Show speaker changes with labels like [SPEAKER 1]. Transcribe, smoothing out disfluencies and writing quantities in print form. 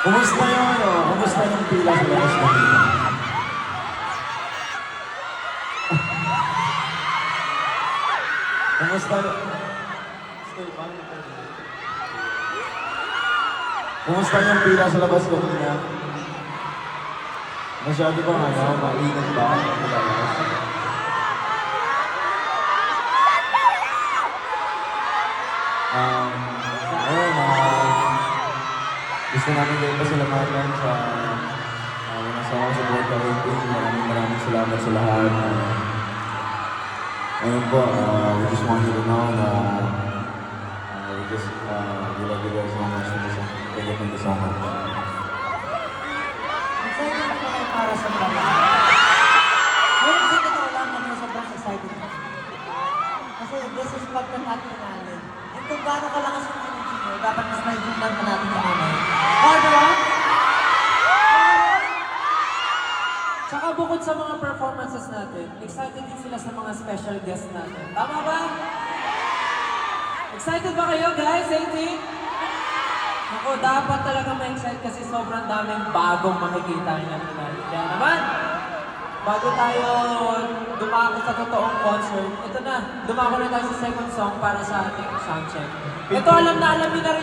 [SPEAKER 1] Kumusta yung kumusta yung pila sa labas kanina? Kumusta? Kumusta yung pila sa labas kanina? Masyado bang mainit ba sa labas? Ayun, gusto namin kayo pasalamatan sa nasama sa Board of Rating. Maraming salamat sa lahat. Ayun po, we just want you to know na we love you guys so much. Thank you so much.
[SPEAKER 2] Excited ako kayo para sa mga. Ngayon sa totoo lang naman sobrang excited ako. Kasi this is pagkakati namin. And kung gaano kalakas yung energy mo, dapat mas may jumlan pa natin yung ano. Barbara? Tsaka bukod sa mga performances natin, excited din sila sa mga special guests natin. Tama ba? Excited ba kayo guys? 18? Ako, dapat talaga ma-excite kasi sobrang daming bagong makikita niya tonight. Kaya naman, bago tayo dumako sa totoong concert, ito na, dumako na tayo sa second song para sa ating soundcheck. Ito alam na alam niyo na rin.